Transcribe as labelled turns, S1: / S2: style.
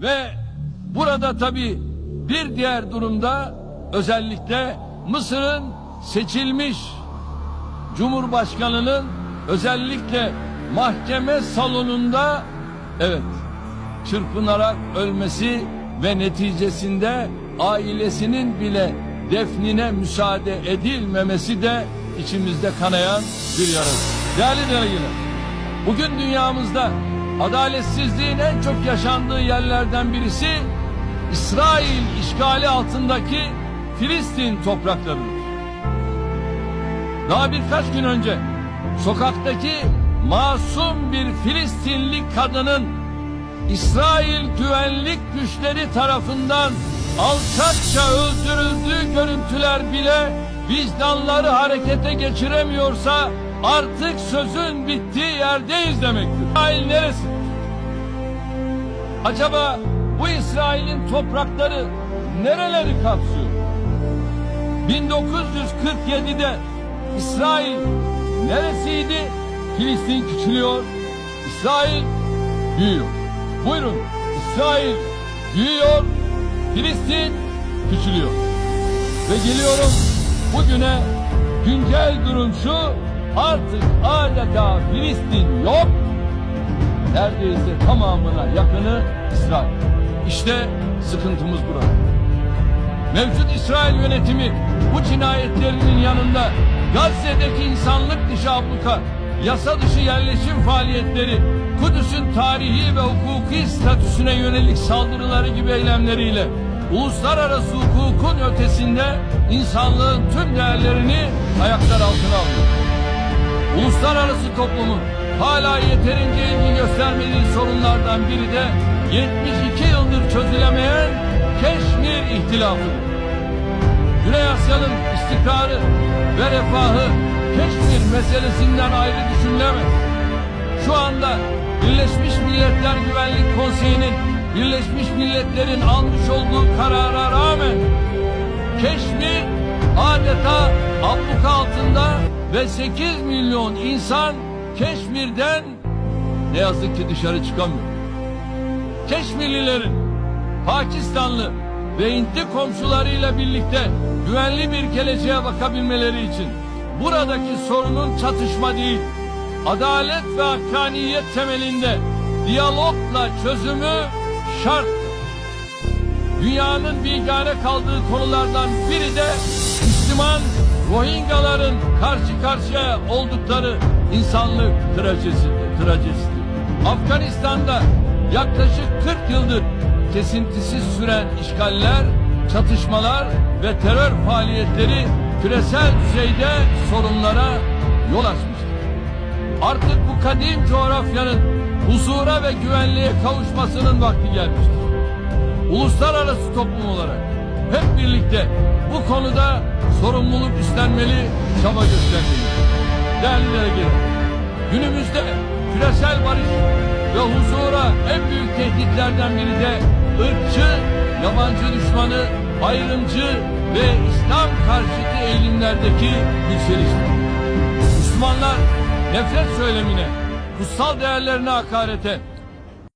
S1: Ve burada tabii bir diğer durumda özellikle Mısır'ın seçilmiş Cumhurbaşkanı'nın özellikle mahkeme salonunda çırpınarak ölmesi ve neticesinde ailesinin bile defnine müsaade edilmemesi de içimizde kanayan bir yaradır. Değerli delegeler, bugün dünyamızda adaletsizliğin en çok yaşandığı yerlerden birisi İsrail işgali altındaki Filistin topraklarıdır. Daha birkaç gün önce sokaktaki masum bir Filistinli kadının İsrail güvenlik güçleri tarafından alçakça öldürüldüğü görüntüler bile vicdanları harekete geçiremiyorsa artık sözün bittiği yerdeyiz demektir. İsrail neresi? Acaba bu İsrail'in toprakları nereleri kapsıyor? 1947'de İsrail neresiydi? Filistin küçülüyor, İsrail büyüyor. Buyurun, İsrail büyüyor, Filistin küçülüyor. Ve geliyorum bugüne, güncel durum şu: artık adeta Filistin yok, neredeyse tamamına yakını İsrail. İşte sıkıntımız burada. Mevcut İsrail yönetimi bu cinayetlerinin yanında Gazze'deki insanlık dışı abluka, yasa dışı yerleşim faaliyetleri, Kudüs'ün tarihi ve hukuki statüsüne yönelik saldırıları gibi eylemleriyle uluslararası hukukun ötesinde insanlığın tüm değerlerini ayaklar altına alıyor. Uluslararası toplumun hala yeterince ilgi göstermediği sorunlardan biri de 72 yıldır çözülemeyen Keşmir ihtilafıdır. Güney Asya'nın istikrarı ve refahı Keşmir meselesinden ayrı düşünülemez. Şu anda Birleşmiş Milletler Güvenlik Konseyi'nin Birleşmiş Milletler'in almış olduğu karara rağmen Keşmir adeta abluka altında ve 8 milyon insan Keşmir'den ne yazık ki dışarı çıkamıyor. Keşmirlilerin Pakistanlı ve Hintli komşularıyla birlikte güvenli bir geleceğe bakabilmeleri için buradaki sorunun çatışma değil, adalet ve hakkaniyet temelinde diyalogla çözümü şarttır. Dünyanın bigane kaldığı konulardan biri de Müslüman Rohingyaların karşı karşıya oldukları insanlık trajedisidir. Afganistan'da yaklaşık 40 yıldır kesintisiz süren işgaller, çatışmalar ve terör faaliyetleri küresel düzeyde sorunlara yol açmıştır. Artık bu kadim coğrafyanın huzura ve güvenliğe kavuşmasının vakti gelmiştir. Uluslararası toplum olarak hep birlikte bu konuda sorumluluk üstlenmeli, çaba göstermeliyiz. Değerli delegeler, günümüzde küresel barış ve huzura en büyük tehditlerden biri de ırkçı, yabancı düşmanı, ayrımcı ve İslam karşıtı eğilimlerdeki yükseliştir. Müslümanlar nefret söylemine, kutsal değerlerine hakarete,